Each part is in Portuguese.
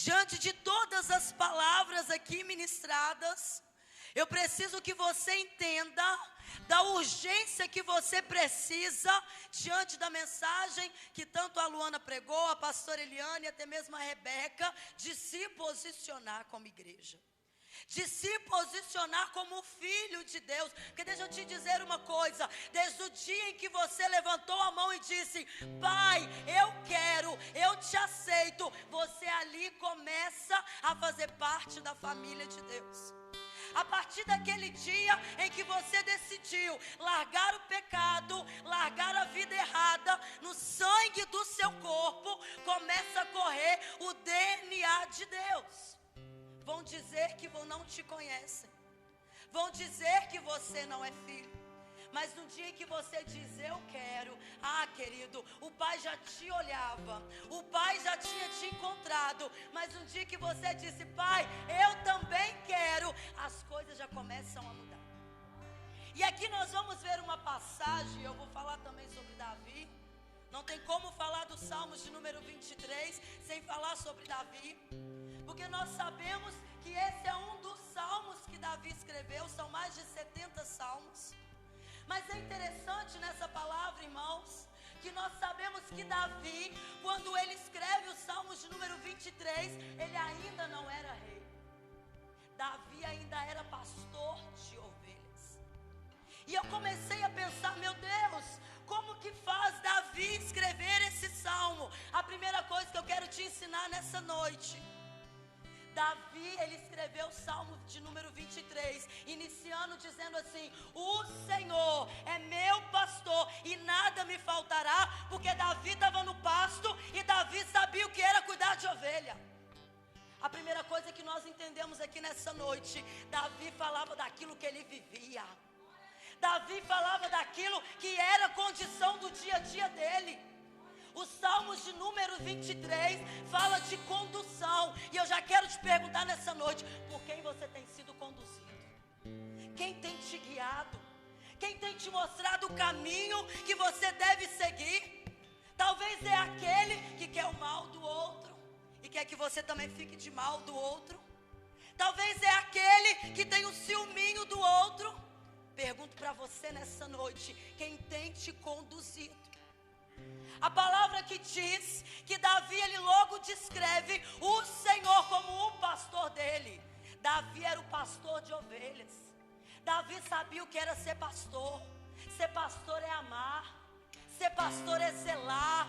diante de todas as palavras aqui ministradas, eu preciso que você entenda da urgência que você precisa diante da mensagem que tanto a Luana pregou, a pastora Eliane e até mesmo a Rebeca, de se posicionar como igreja, de se posicionar como filho de Deus. Porque deixa eu te dizer uma coisa, desde o dia em que você levantou a mão e disse: Pai, eu quero, eu te aceito, você ali começa a fazer parte da família de Deus. A partir daquele dia em que você decidiu largar o pecado, largar a vida errada, no sangue do seu corpo começa a correr o DNA de Deus. Vão dizer que não te conhecem, vão dizer que você não é filho, mas no dia em que você diz eu quero, querido, o pai já te olhava, o pai já tinha te encontrado, mas no dia que você disse pai, eu também quero, as coisas já começam a mudar. E aqui nós vamos ver uma passagem, eu vou falar também sobre Davi. Não tem como falar dos Salmos de número 23 sem falar sobre Davi, porque nós sabemos que esse é um dos salmos que Davi escreveu, são mais de 70 salmos. Mas é interessante nessa palavra, irmãos, que nós sabemos que Davi, quando ele escreve os Salmos de número 23, ele ainda não era rei. Davi ainda era pastor de ovelhas. E eu comecei a pensar, meu Deus, como que faz Davi escrever esse salmo? A primeira coisa que eu quero te ensinar nessa noite: Davi, ele escreveu o Salmo de número 23, iniciando dizendo assim: o Senhor é meu pastor e nada me faltará, porque Davi estava no pasto e Davi sabia o que era cuidar de ovelha. A primeira coisa que nós entendemos aqui nessa noite, Davi falava daquilo que ele vivia. Davi falava daquilo que era a condição do dia a dia dele. Os Salmos de número 23 fala de condução. E eu já quero te perguntar nessa noite: por quem você tem sido conduzido? Quem tem te guiado? Quem tem te mostrado o caminho que você deve seguir? Talvez é aquele que quer o mal do outro e quer que você também fique de mal do outro. Talvez é aquele que tem o ciúminho do outro. Pergunto para você nessa noite: quem tem te conduzido? A palavra que diz que Davi, ele logo descreve o Senhor como o pastor dele. Davi era o pastor de ovelhas. Davi sabia o que era ser pastor. Ser pastor é amar. Ser pastor é zelar.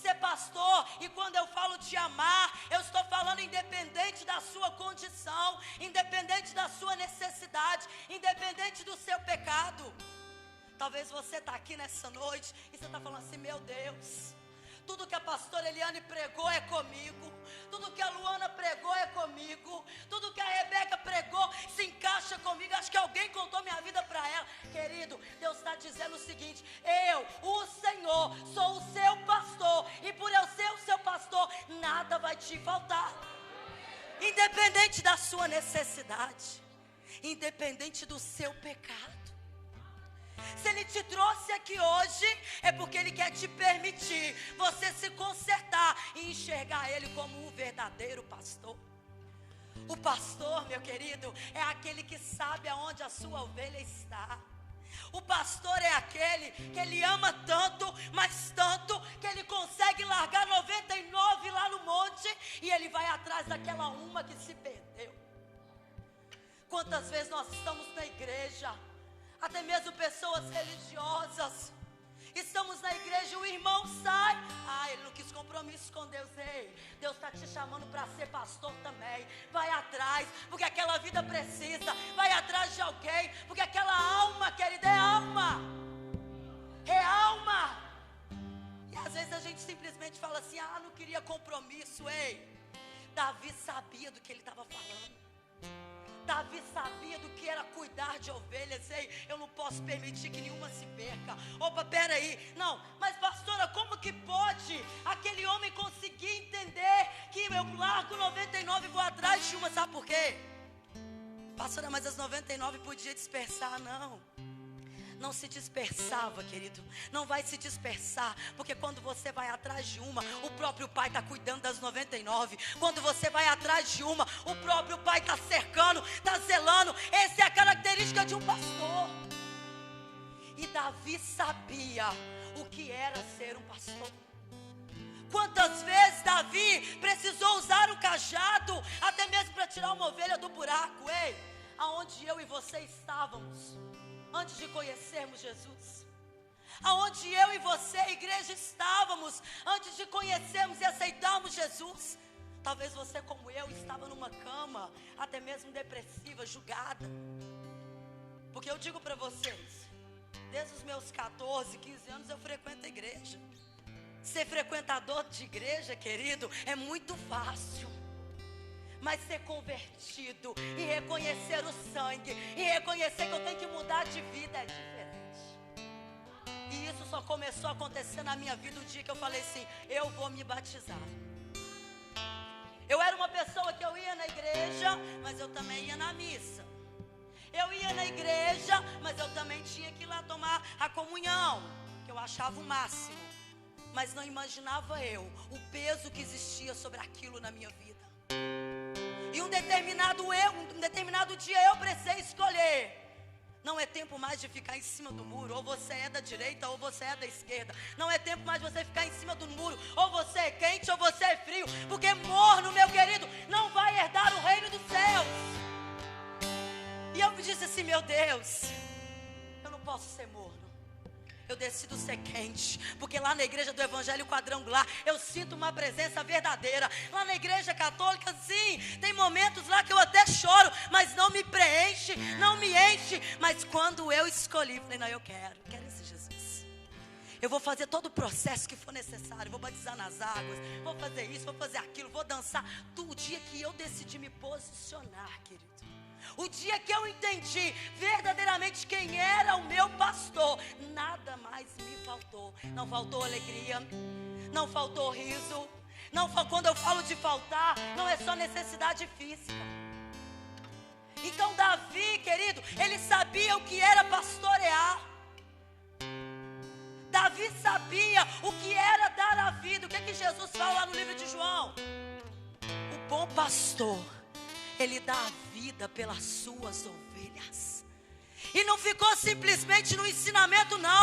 Ser pastor, e quando eu falo de amar, eu estou falando independente da sua condição, independente da sua necessidade, independente do seu pecado. Talvez você está aqui nessa noite e você está falando assim: meu Deus, tudo que a pastora Eliane pregou é comigo, tudo que a Luana pregou é comigo, tudo que a Rebeca pregou se encaixa comigo, acho que alguém contou minha vida para ela. Querido, Deus está dizendo o seguinte: eu, o Senhor, sou o seu pastor, e por eu ser o seu pastor, nada vai te faltar, independente da sua necessidade, independente do seu pecado. Se Ele te trouxe aqui hoje, é porque Ele quer te permitir você se consertar e enxergar Ele como o verdadeiro pastor. O pastor, meu querido, é aquele que sabe aonde a sua ovelha está. O pastor é aquele que ele ama tanto, mas tanto, que ele consegue largar 99 lá no monte e ele vai atrás daquela uma que se perdeu. Quantas vezes nós estamos na igreja, até mesmo pessoas religiosas, estamos na igreja e o irmão sai: ele não quis compromisso com Deus. Ei, Deus está te chamando para ser pastor também. Vai atrás, porque aquela vida precisa. Vai atrás de alguém, porque aquela alma, querida, é alma. É alma. E às vezes a gente simplesmente fala assim: não queria compromisso. Ei, Davi sabia do que ele estava falando. Davi sabia do que era cuidar de ovelhas. Ei, eu não posso permitir que nenhuma se perca. Opa, peraí, não, mas pastora, como que pode aquele homem conseguir entender que eu largo 99 e vou atrás de uma? Sabe por quê? Pastora, mas as 99 podia dispersar. Não, não se dispersava, querido. Não vai se dispersar, porque quando você vai atrás de uma, o próprio Pai está cuidando das 99. Quando você vai atrás de uma, o próprio Pai está cercando, está zelando. Essa é a característica de um pastor. E Davi sabia o que era ser um pastor. Quantas vezes Davi precisou usar o cajado, até mesmo para tirar uma ovelha do buraco, aonde eu e você estávamos antes de conhecermos Jesus, aonde eu e você, igreja, estávamos antes de conhecermos e aceitarmos Jesus. Talvez você, como eu, estava numa cama, até mesmo depressiva, julgada. Porque eu digo para vocês, desde os meus 14, 15 anos eu frequento a igreja. Ser frequentador de igreja, querido, é muito fácil. Mas ser convertido e reconhecer o sangue, e reconhecer que eu tenho que mudar de vida é diferente. E isso só começou a acontecer na minha vida o dia que eu falei assim: eu vou me batizar. Eu era uma pessoa que eu ia na igreja, mas eu também ia na missa. Eu ia na igreja, mas eu também tinha que ir lá tomar a comunhão, que eu achava o máximo. Mas não imaginava eu o peso que existia sobre aquilo na minha vida. E um determinado dia eu precisei escolher. Não é tempo mais de ficar em cima do muro. Ou você é da direita ou você é da esquerda. Não é tempo mais de você ficar em cima do muro. Ou você é quente ou você é frio. Porque morno, meu querido, não vai herdar o reino dos céus. E eu me disse assim: meu Deus, eu não posso ser morno. Eu decido ser quente, porque lá na igreja do Evangelho Quadrangular eu sinto uma presença verdadeira. Lá na igreja católica, sim, tem momentos lá que eu até choro, mas não me preenche, não me enche. Mas quando eu escolhi, falei: não, eu quero esse Jesus. Eu vou fazer todo o processo que for necessário. Vou batizar nas águas, vou fazer isso, vou fazer aquilo, vou dançar. Do dia que eu decidi me posicionar, querido, o dia que eu entendi verdadeiramente quem era o meu pastor, nada mais me faltou. Não faltou alegria, não faltou riso. Quando eu falo de faltar, não é só necessidade física. Então Davi, querido, ele sabia o que era pastorear. Davi sabia o que era dar a vida. O que é que Jesus fala lá no livro de João? O bom pastor, ele dá a vida pelas suas ovelhas. E não ficou simplesmente no ensinamento, não.